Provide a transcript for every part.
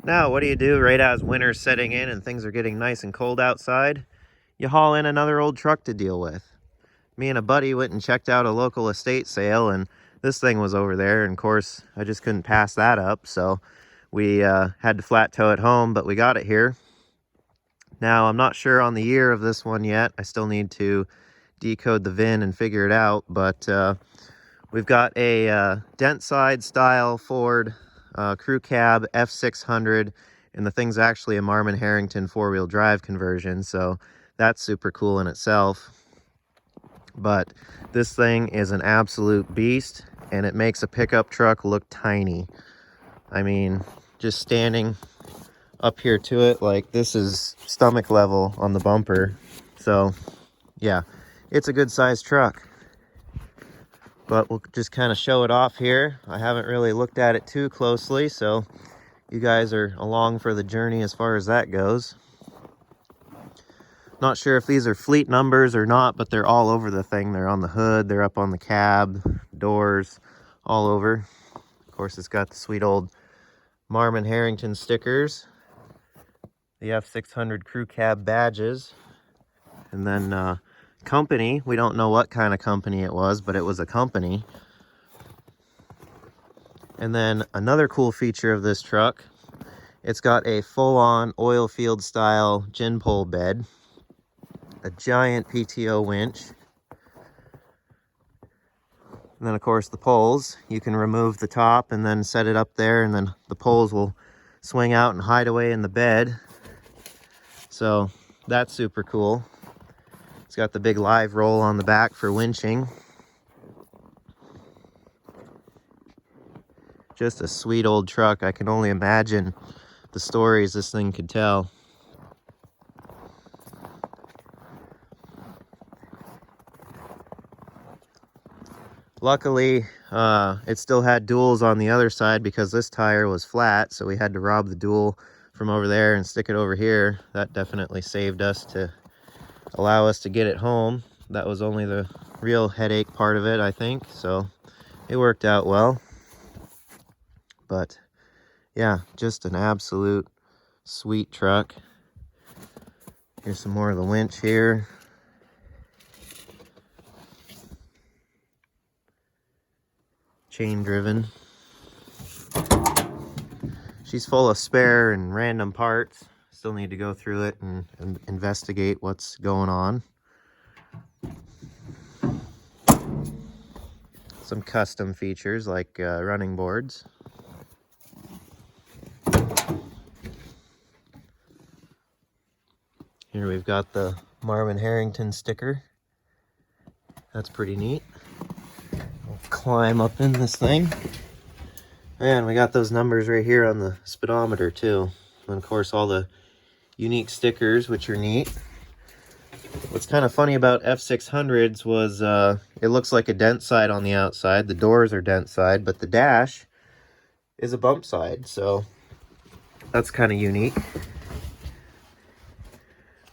Now, what do you do right as winter's setting in and things are getting nice and cold outside? You haul in another old truck to deal with. Me and a buddy went and checked out a local estate sale, and this thing was over there, and of course I just couldn't pass that up, so we had to flat tow it home, but we got it here. Now, I'm not sure on the year of this one yet. I still need to decode the VIN and figure it out, but we've got a dent side style Ford Crewcab F600, and the thing's actually a Marmon Herrington 4-wheel drive conversion, so that's super cool in itself. But this thing is an absolute beast, and it makes a pickup truck look tiny. I mean, just standing up here to it, like, this is stomach level on the bumper. So yeah, it's a good sized truck, but we'll just kind of show it off here. I haven't really looked at it too closely, so you guys are along for the journey as far as that goes. Not sure if these are fleet numbers or not, but they're all over the thing. They're on the hood, they're up on the cab, doors, all over. Of course, it's got the sweet old Marmon Herrington stickers, the F600 Crewcab badges, and then company. We don't know what kind of company it was, but it was a company. And then another cool feature of this truck, it's got a full-on oil field style gin pole bed, a giant PTO winch, and then of course the poles. You can remove the top and then set it up there, and then the poles will swing out and hide away in the bed. So that's super cool. It's got the big live roll on the back for winching. Just a sweet old truck. I can only imagine the stories this thing could tell. Luckily, it still had duals on the other side because this tire was flat, so we had to rob the dual from over there and stick it over here. That definitely saved us to allow us to get it home. That was only the real headache part of it, I think, so it worked out well. But yeah, just an absolute sweet truck. Here's some more of the winch here. Chain driven. She's full of spare and random parts. Still need to go through it and investigate what's going on. Some custom features like running boards. Here we've got the Marmon Herrington sticker. That's pretty neat. We'll climb up in this thing. And we got those numbers right here on the speedometer too. And of course all the unique stickers, which are neat. What's kind of funny about F600s was it looks like a dent side on the outside. The doors are dent side, but the dash is a bump side. So that's kind of unique.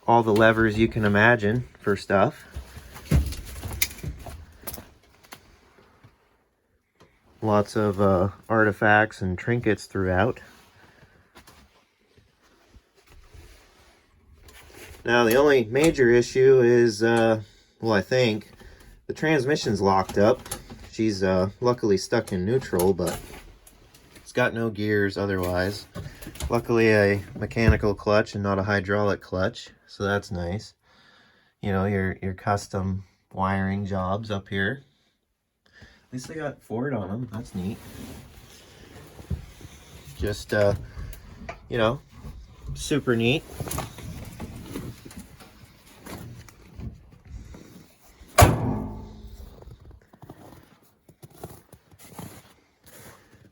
All the levers you can imagine for stuff. Lots of artifacts and trinkets throughout. Now the only major issue is, well, I think, the transmission's locked up. She's luckily stuck in neutral, but it's got no gears otherwise. Luckily a mechanical clutch and not a hydraulic clutch, so that's nice. You know, your custom wiring jobs up here. At least they got Ford on them, that's neat. Just, you know, super neat.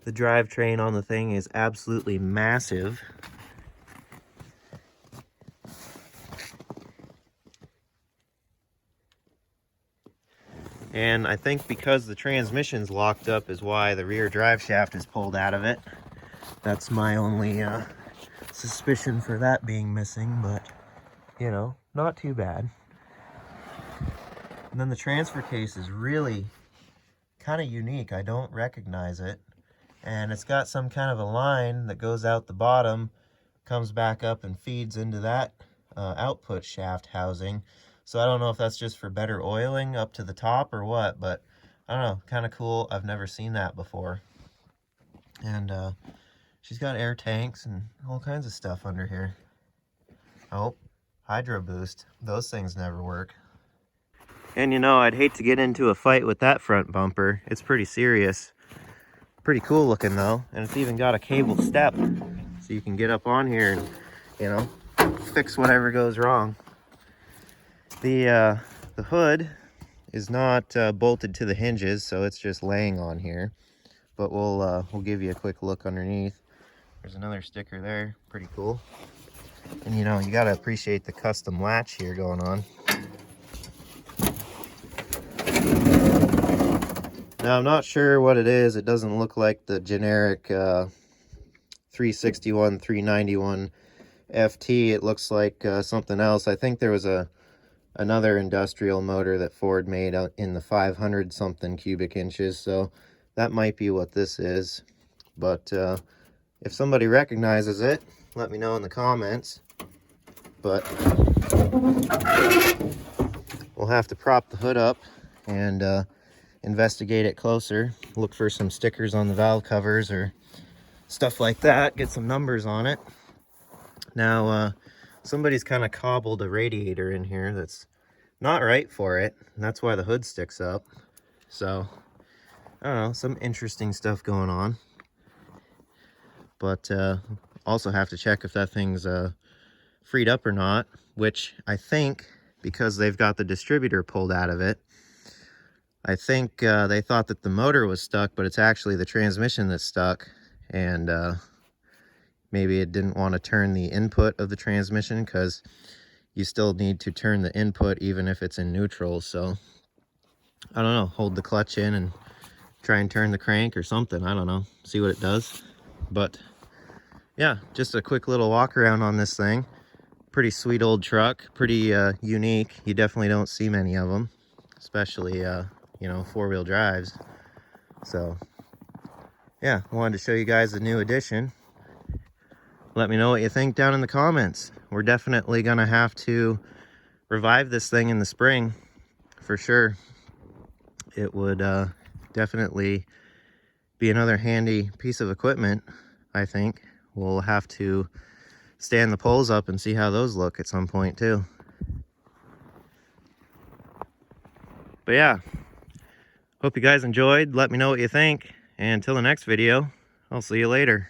The drivetrain on the thing is absolutely massive. And I think because the transmission's locked up is why the rear drive shaft is pulled out of it. That's my only suspicion for that being missing, but you know, not too bad. And then the transfer case is really kind of unique. I don't recognize it. and it's got some kind of a line that goes out the bottom, comes back up and feeds into that output shaft housing. So I don't know if that's just for better oiling up to the top or what, but I don't know, kind of cool. I've never seen that before. And she's got air tanks and all kinds of stuff under here. Oh, hydro boost. Those things never work. And you know, I'd hate to get into a fight with that front bumper. It's pretty serious. Pretty cool looking though. And it's even got a cable step, so you can get up on here and, you know, fix whatever goes wrong. The hood is not bolted to the hinges, so it's just laying on here. But we'll give you a quick look underneath. There's another sticker there, pretty cool. And you know, you gotta appreciate the custom latch here going on. Now I'm not sure what it is. It doesn't look like the generic 361, 391 FT. It looks like something else. I think there was another industrial motor that Ford made out in the 500 something cubic inches, so that might be what this is. But if somebody recognizes it, let me know in the comments. But we'll have to prop the hood up and investigate it closer, look for some stickers on the valve covers or stuff like that, get some numbers on it. Now somebody's kind of cobbled a radiator in here that's not right for it, and that's why the hood sticks up. So I don't know, some interesting stuff going on. But also have to check if that thing's freed up or not, which I think, because they've got the distributor pulled out of it, I think they thought that the motor was stuck, but it's actually the transmission that's stuck, and maybe it didn't want to turn the input of the transmission, because you still need to turn the input even if it's in neutral. So I don't know, hold the clutch in and try and turn the crank or something. I don't know, see what it does. But yeah, just a quick little walk around on this thing. Pretty sweet old truck, pretty unique. You definitely don't see many of them, especially you know, four-wheel drives. So yeah, I wanted to show you guys the new addition. Let me know what you think down in the comments. We're definitely gonna have to revive this thing in the spring for sure. It would definitely be another handy piece of equipment. I think we'll have to stand the poles up and see how those look at some point too. But yeah, hope you guys enjoyed. Let me know what you think, and until the next video, I'll see you later.